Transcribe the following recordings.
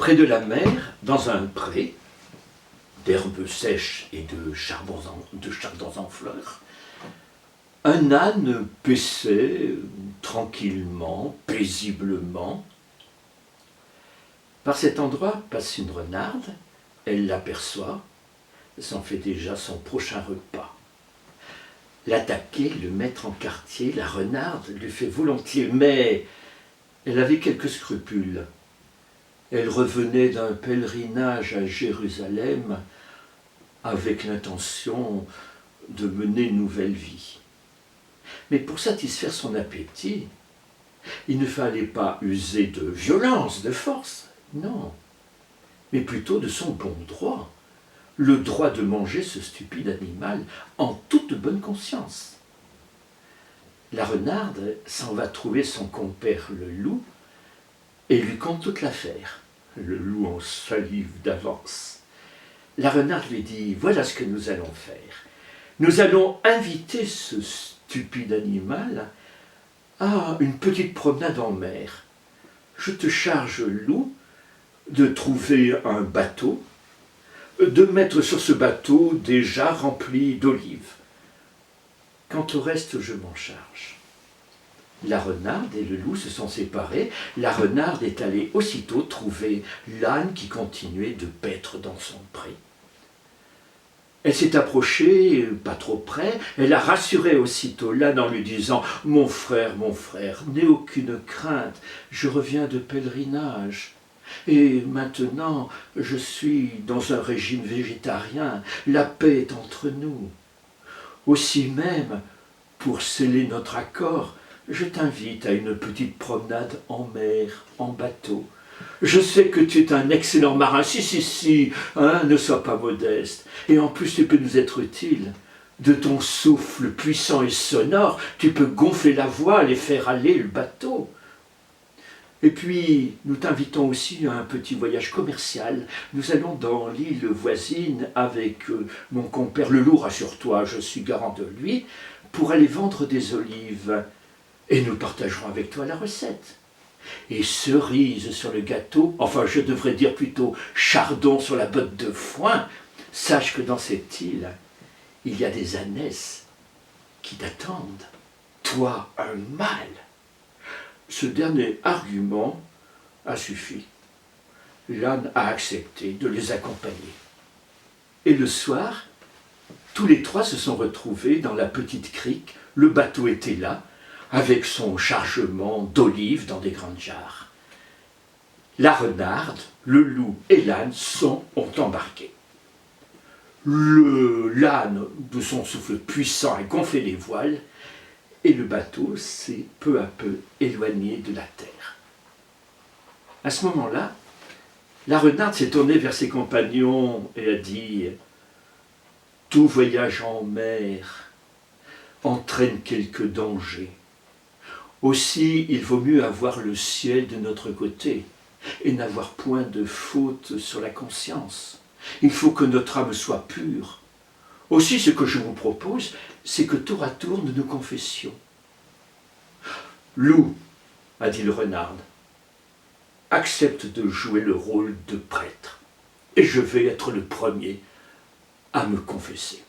Près de la mer, dans un pré, d'herbes sèches et de chardons en fleurs, un âne paissait tranquillement, paisiblement. Par cet endroit passe une renarde, elle l'aperçoit, s'en fait déjà son prochain repas. L'attaquer, le mettre en quartier, la renarde lui fait volontiers, mais elle avait quelques scrupules. Elle revenait d'un pèlerinage à Jérusalem avec l'intention de mener une nouvelle vie. Mais pour satisfaire son appétit, il ne fallait pas user de violence, de force, non, mais plutôt de son bon droit, le droit de manger ce stupide animal en toute bonne conscience. La renarde s'en va trouver son compère le loup et lui conte toute l'affaire. Le loup en salive d'avance. La renarde lui dit « Voilà ce que nous allons faire. Nous allons inviter ce stupide animal à une petite promenade en mer. Je te charge, loup, de trouver un bateau, de mettre sur ce bateau des jarres remplis d'olives. Quant au reste, je m'en charge. » La renarde et le loup se sont séparés. La renarde est allée aussitôt trouver l'âne qui continuait de paître dans son pré. Elle s'est approchée, pas trop près, elle a rassuré aussitôt l'âne en lui disant « mon frère, n'aie aucune crainte, je reviens de pèlerinage. Et maintenant, je suis dans un régime végétarien, la paix est entre nous. Aussi même, pour sceller notre accord, je t'invite à une petite promenade en mer, en bateau. Je sais que tu es un excellent marin, si, ne sois pas modeste. Et en plus, tu peux nous être utile. De ton souffle puissant et sonore, tu peux gonfler la voile et faire aller le bateau. Et puis, nous t'invitons aussi à un petit voyage commercial. Nous allons dans l'île voisine avec mon compère le loup, rassure-toi, je suis garant de lui, pour aller vendre des olives. Et nous partagerons avec toi la recette. Et cerise sur le gâteau, enfin je devrais dire plutôt chardon sur la botte de foin, sache que dans cette île, il y a des ânesses qui t'attendent. Toi, un mâle. Ce dernier argument a suffi. L'âne a accepté de les accompagner. Et le soir, tous les trois se sont retrouvés dans la petite crique. Le bateau était là, avec son chargement d'olives dans des grandes jarres. La renarde, le loup et l'âne ont embarqué. L'âne, de son souffle puissant, a gonflé les voiles et le bateau s'est peu à peu éloigné de la terre. À ce moment-là, la renarde s'est tournée vers ses compagnons et a dit « Tout voyage en mer entraîne quelques dangers. Aussi, il vaut mieux avoir le ciel de notre côté et n'avoir point de faute sur la conscience. Il faut que notre âme soit pure. Aussi, ce que je vous propose, c'est que tour à tour nous nous confessions. »« Loup, a dit le renarde, accepte de jouer le rôle de prêtre, et je vais être le premier à me confesser. »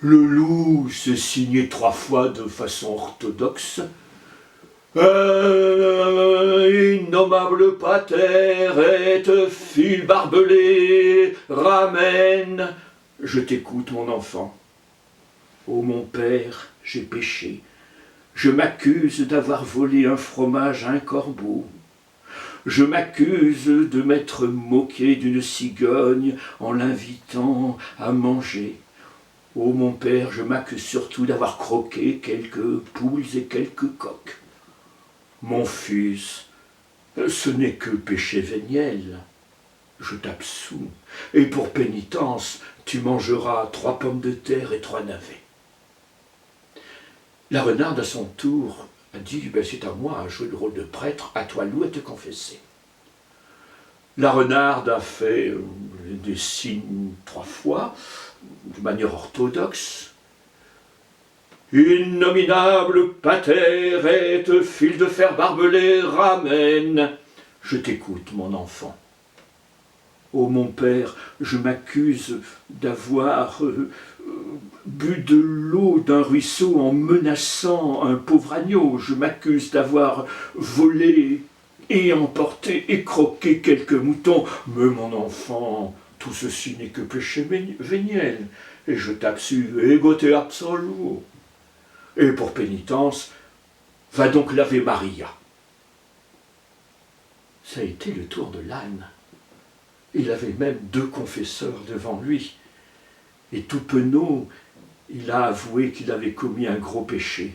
Le loup s'est signé 3 fois de façon orthodoxe. Innommable pater et fil barbelé, ramène. Je t'écoute, mon enfant. Ô mon père, j'ai péché. Je m'accuse d'avoir volé un fromage à un corbeau. Je m'accuse de m'être moqué d'une cigogne en l'invitant à manger. Ô mon père, je m'accuse surtout d'avoir croqué quelques poules et quelques coqs. Mon fils, ce n'est que péché véniel. Je t'absous, et pour pénitence, tu mangeras 3 pommes de terre et 3 navets. La renarde, à son tour, a dit « C'est à moi à jouer le rôle de prêtre, à toi, loup, à te confesser. » La renarde a fait des signes 3 fois, de manière orthodoxe. Innominable pater et fil de fer barbelé, ramène. Je t'écoute, mon enfant. Ô mon père, je m'accuse d'avoir bu de l'eau d'un ruisseau en menaçant un pauvre agneau. Je m'accuse d'avoir volé et emporté et croqué quelques moutons. Mais mon enfant, tout ceci n'est que péché véniel. Et je t'absue, ego te absoluo. Et pour pénitence, va donc laver Maria. Ça a été le tour de l'âne. Il avait même 2 confesseurs devant lui. Et tout penaud, il a avoué qu'il avait commis un gros péché.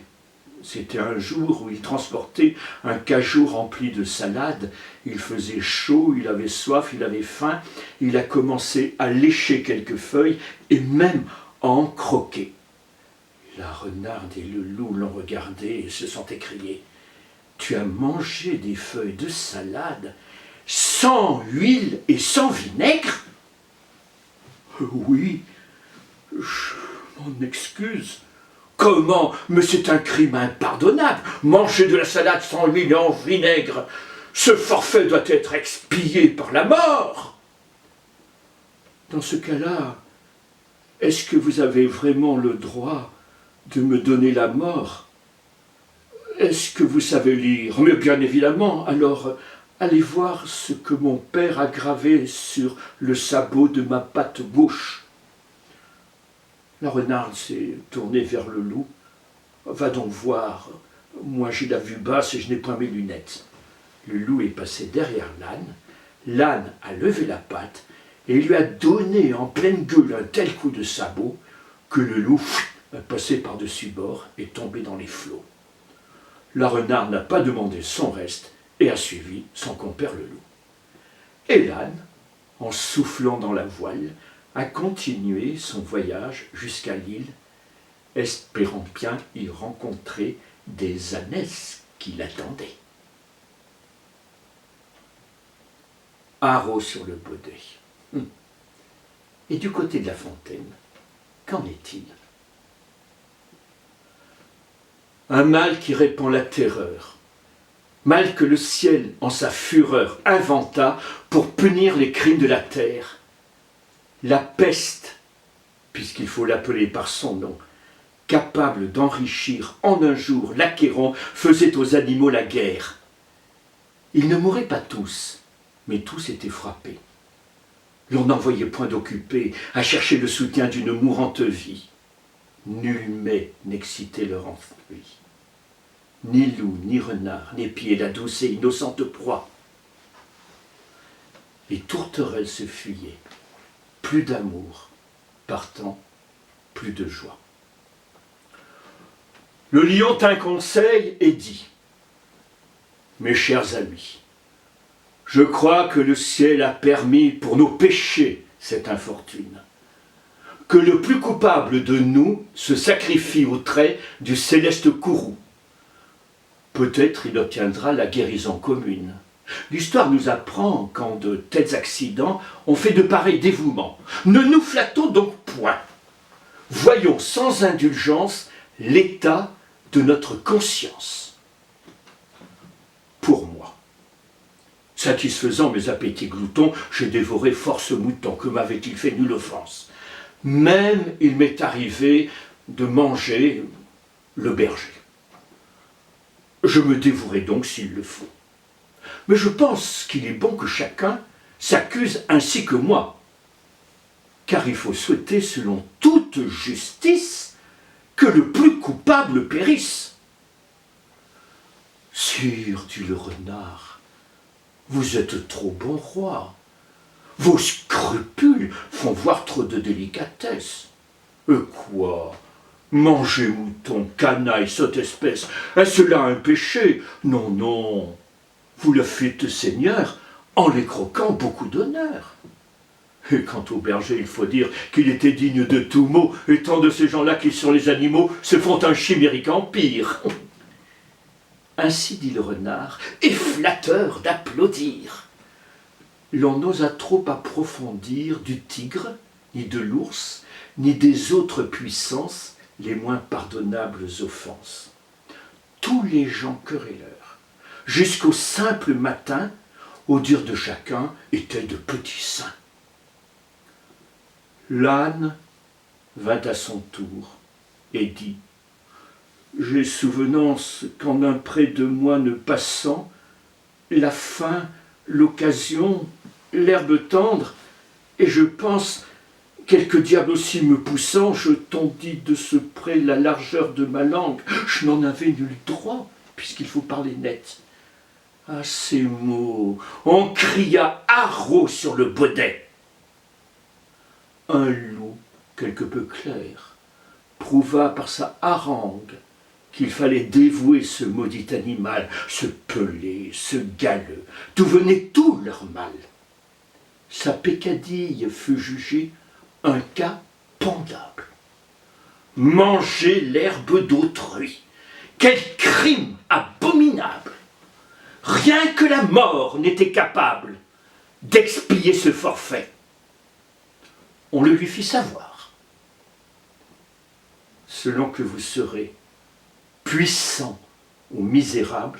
C'était un jour où il transportait un cajot rempli de salade. Il faisait chaud, il avait soif, il avait faim. Il a commencé à lécher quelques feuilles et même à en croquer. La renarde et le loup l'ont regardé et se sont écriés. « Tu as mangé des feuilles de salade sans huile et sans vinaigre ?»« Oui, je m'en excuse. » « Comment? Mais c'est un crime impardonnable. Manger de la salade sans huile et en vinaigre, ce forfait doit être expié par la mort. » Dans ce cas-là, est-ce que vous avez vraiment le droit de me donner la mort? Est-ce que vous savez lire? Mais bien évidemment, alors allez voir ce que mon père a gravé sur le sabot de ma patte gauche. La renarde s'est tournée vers le loup. « Va donc voir, moi j'ai la vue basse et je n'ai point mes lunettes. » Le loup est passé derrière l'âne, l'âne a levé la patte et lui a donné en pleine gueule un tel coup de sabot que le loup a passé par-dessus bord et tombé dans les flots. La renarde n'a pas demandé son reste et a suivi son compère le loup. Et l'âne, en soufflant dans la voile, a continué son voyage jusqu'à l'île, espérant bien y rencontrer des ânesses qui l'attendaient. Haro sur le baudet. Et du côté de la fontaine, qu'en est-il? Un mal qui répand la terreur, mal que le ciel, en sa fureur, inventa pour punir les crimes de la terre. La peste, puisqu'il faut l'appeler par son nom, capable d'enrichir en un jour l'acquérant, faisait aux animaux la guerre. Ils ne mouraient pas tous, mais tous étaient frappés. L'on n'en voyait point d'occupés à chercher le soutien d'une mourante vie. Nul mets n'excitait leur envie. Ni loup, ni renard, n'épiaient la douce et innocente proie. Les tourterelles se fuyaient. Plus d'amour, partant, plus de joie. Le lion tint conseil et dit : « Mes chers amis, je crois que le ciel a permis pour nos péchés cette infortune, que le plus coupable de nous se sacrifie au trait du céleste courroux. Peut-être il obtiendra la guérison commune. L'histoire nous apprend qu'en de tels accidents, on fait de pareils dévouements. Ne nous flattons donc point. Voyons sans indulgence l'état de notre conscience. Pour moi, satisfaisant mes appétits gloutons, j'ai dévoré force moutons, que m'avait-il fait nulle offense. Même il m'est arrivé de manger le berger. Je me dévouerai donc s'il le faut. Mais je pense qu'il est bon que chacun s'accuse ainsi que moi, car il faut souhaiter, selon toute justice, que le plus coupable périsse. Sire, dit le renard, vous êtes trop bon roi. Vos scrupules font voir trop de délicatesse. Quoi? Manger mouton, canaille, sotte espèce, est-ce là un péché? Non, non. Vous le fîtes, Seigneur, en les croquant beaucoup d'honneur. Et quant au berger, il faut dire qu'il était digne de tout mot, et tant de ces gens-là qui sont les animaux se font un chimérique empire. Ainsi dit le renard, et flatteur d'applaudir. L'on n'osa trop approfondir du tigre, ni de l'ours, ni des autres puissances les moins pardonnables offenses. Tous les gens querelleurs, jusqu'au simple matin, au dur de chacun, étaient de petits saints. L'âne vint à son tour et dit « J'ai souvenance qu'en un près de moi ne passant, la faim, l'occasion, l'herbe tendre, et je pense, quelque diable aussi me poussant, je tondis de ce près la largeur de ma langue. Je n'en avais nul droit, puisqu'il faut parler net. À ces mots, on cria haro sur le baudet. Un loup, quelque peu clair, prouva par sa harangue qu'il fallait dévouer ce maudit animal, ce pelé, ce galeux, d'où venait tout leur mal. Sa peccadille fut jugée un cas pendable. Manger l'herbe d'autrui, quel crime abominable! Rien que la mort n'était capable d'expier ce forfait. On le lui fit savoir. Selon que vous serez puissant ou misérable,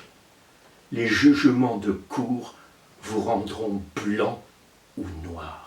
les jugements de cour vous rendront blanc ou noir.